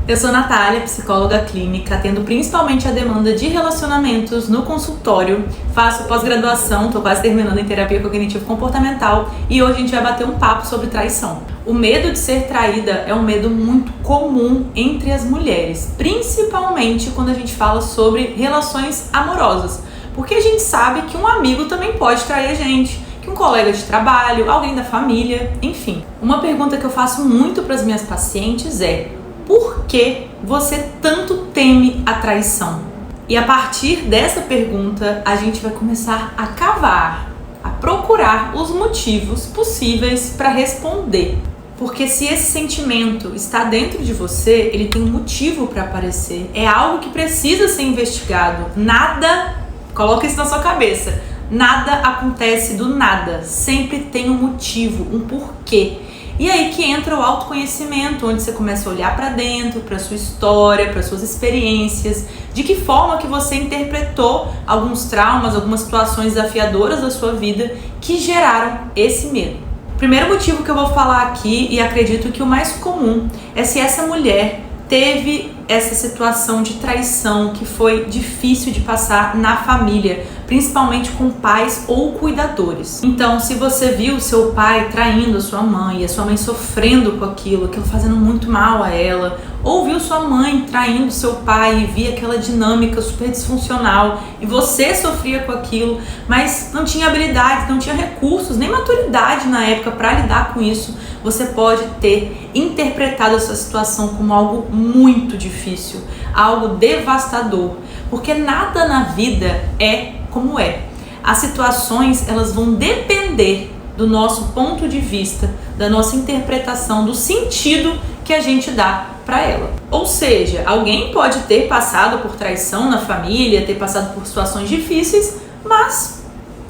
Eu sou Natália, psicóloga clínica, atendo principalmente a demanda de relacionamentos no consultório, faço pós-graduação, estou quase terminando em terapia cognitivo-comportamental e hoje a gente vai bater um papo sobre traição. O medo de ser traída é um medo muito comum entre as mulheres, principalmente quando a gente fala sobre relações amorosas, porque a gente sabe que um amigo também pode trair a gente, que um colega de trabalho, alguém da família, enfim. Uma pergunta que eu faço muito para as minhas pacientes é: por que você tanto teme a traição? E a partir dessa pergunta, a gente vai começar a cavar, a procurar os motivos possíveis para responder. Porque se esse sentimento está dentro de você, ele tem um motivo para aparecer. É algo que precisa ser investigado. Nada, coloca isso na sua cabeça, nada acontece do nada. Sempre tem um motivo, um porquê. E aí que entra o autoconhecimento, onde você começa a olhar para dentro, para sua história, para suas experiências, de que forma que você interpretou alguns traumas, algumas situações desafiadoras da sua vida que geraram esse medo. O primeiro motivo que eu vou falar aqui, e acredito que o mais comum, é se essa mulher teve essa situação de traição que foi difícil de passar na família, principalmente com pais ou cuidadores. Então, se você viu seu pai traindo a sua mãe e a sua mãe sofrendo com aquilo fazendo muito mal a ela, ou viu sua mãe traindo seu pai e via aquela dinâmica super disfuncional e você sofria com aquilo, mas não tinha habilidades, não tinha recursos, nem maturidade na época para lidar com isso, você pode ter interpretado essa situação como algo muito difícil, algo devastador, porque nada na vida é como é. As situações, elas vão depender do nosso ponto de vista, da nossa interpretação, do sentido que a gente dá para ela. Ou seja, alguém pode ter passado por traição na família, ter passado por situações difíceis, mas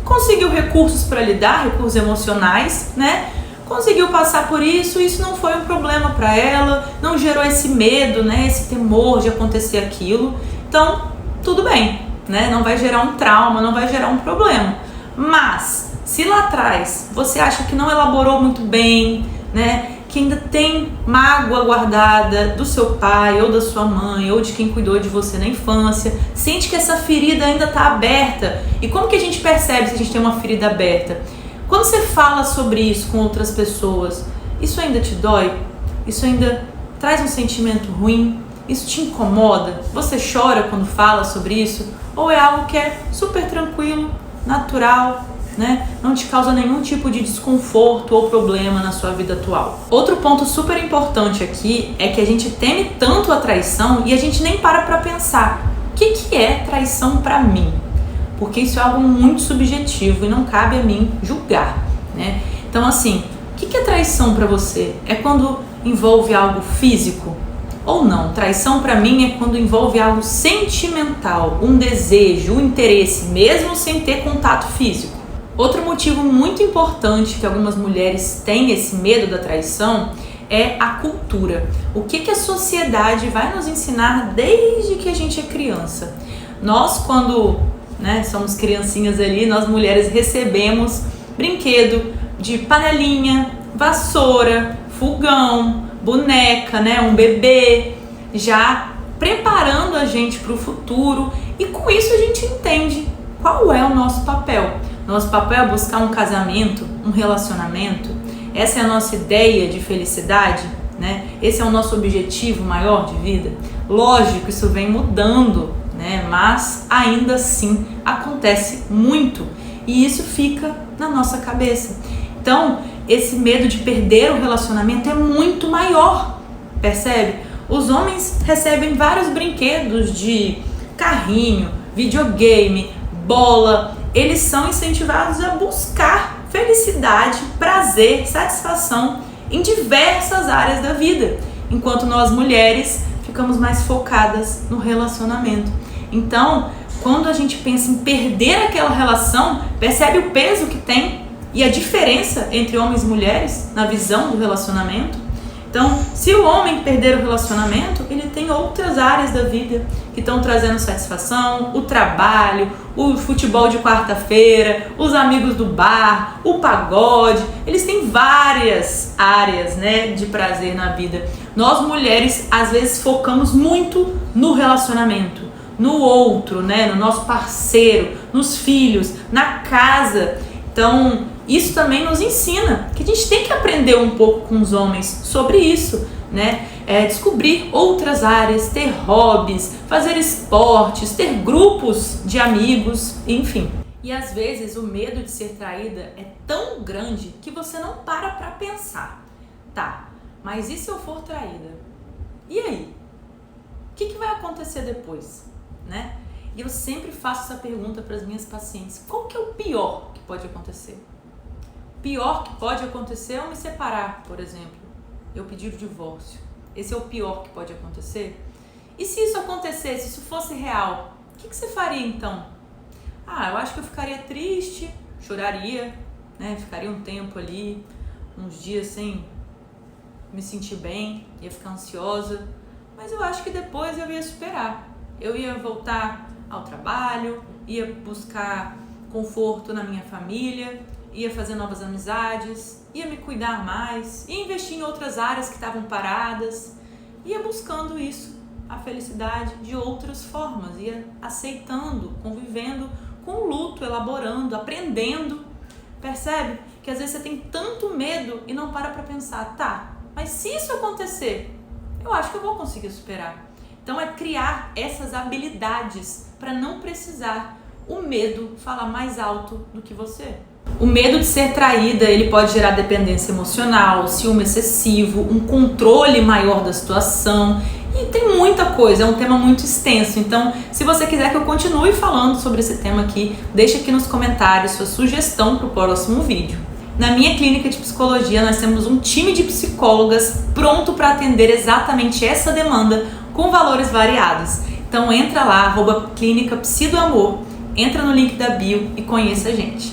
conseguiu recursos para lidar, recursos emocionais, né? Conseguiu passar por isso, isso não foi um problema para ela, não gerou esse medo, né? Esse temor de acontecer aquilo. Então, tudo bem, né? Não vai gerar um trauma, não vai gerar um problema. Mas, se lá atrás você acha que não elaborou muito bem, né? Que ainda tem mágoa guardada do seu pai ou da sua mãe ou de quem cuidou de você na infância, sente que essa ferida ainda está aberta. E como que a gente percebe se a gente tem uma ferida aberta? Quando você fala sobre isso com outras pessoas, isso ainda te dói? Isso ainda traz um sentimento ruim? Isso te incomoda? Você chora quando fala sobre isso? Ou é algo que é super tranquilo, natural, né? Não te causa nenhum tipo de desconforto ou problema na sua vida atual? Outro ponto super importante aqui é que a gente teme tanto a traição e a gente nem para pensar: o que é traição para mim? Porque isso é algo muito subjetivo e não cabe a mim julgar, né? Então, assim, o que é traição para você? É quando envolve algo físico ou não? Traição para mim é quando envolve algo sentimental, um desejo, um interesse, mesmo sem ter contato físico. Outro motivo muito importante que algumas mulheres têm esse medo da traição é a cultura. O que a sociedade vai nos ensinar desde que a gente é criança? Nós, quando somos criancinhas ali, nós mulheres recebemos brinquedo de panelinha, vassoura, fogão, boneca, um bebê, já preparando a gente para o futuro, e com isso a gente entende qual é o nosso papel. Nosso papel é buscar um casamento, um relacionamento. Essa é a nossa ideia de felicidade, né? Esse é o nosso objetivo maior de vida. Lógico, isso vem mudando, mas ainda assim acontece muito e isso fica na nossa cabeça. Então, esse medo de perder o relacionamento é muito maior, percebe? Os homens recebem vários brinquedos de carrinho, videogame, bola. Eles são incentivados a buscar felicidade, prazer, satisfação em diversas áreas da vida, enquanto nós mulheres ficamos mais focadas no relacionamento. Então, quando a gente pensa em perder aquela relação, percebe o peso que tem e a diferença entre homens e mulheres na visão do relacionamento. Então, se o homem perder o relacionamento, ele tem outras áreas da vida que estão trazendo satisfação, o trabalho, o futebol de quarta-feira, os amigos do bar, o pagode. Eles têm várias áreas, de prazer na vida. Nós mulheres, às vezes, focamos muito no relacionamento, no outro, né? No nosso parceiro, nos filhos, na casa. Então, isso também nos ensina que a gente tem que aprender um pouco com os homens sobre isso, né? Descobrir outras áreas, ter hobbies, fazer esportes, ter grupos de amigos, enfim. E às vezes o medo de ser traída é tão grande que você não para pra pensar. Tá, mas e se eu for traída? E aí? O que vai acontecer depois, né? E eu sempre faço essa pergunta para as minhas pacientes. Qual que é o pior que pode acontecer? O pior que pode acontecer é eu me separar, por exemplo. Eu pedir o divórcio. Esse é o pior que pode acontecer? E se isso acontecesse, se isso fosse real, o que você faria então? Eu acho que eu ficaria triste, choraria, né? Ficaria um tempo ali, uns dias sem me sentir bem, ia ficar ansiosa, mas eu acho que depois eu ia superar. Eu ia voltar ao trabalho, ia buscar conforto na minha família, ia fazer novas amizades, ia me cuidar mais, ia investir em outras áreas que estavam paradas, ia buscando isso, a felicidade de outras formas, ia aceitando, convivendo com o luto, elaborando, aprendendo. Percebe que às vezes você tem tanto medo e não para pra pensar, tá, mas se isso acontecer, eu acho que eu vou conseguir superar. Então é criar essas habilidades para não precisar o medo falar mais alto do que você. O medo de ser traída, ele pode gerar dependência emocional, ciúme excessivo, um controle maior da situação. E tem muita coisa, é um tema muito extenso. Então, se você quiser que eu continue falando sobre esse tema aqui, deixa aqui nos comentários sua sugestão para o próximo vídeo. Na minha clínica de psicologia, nós temos um time de psicólogas pronto para atender exatamente essa demanda com valores variados. Então entra lá, @clínica Psi do Amor, entra no link da bio e conheça a gente.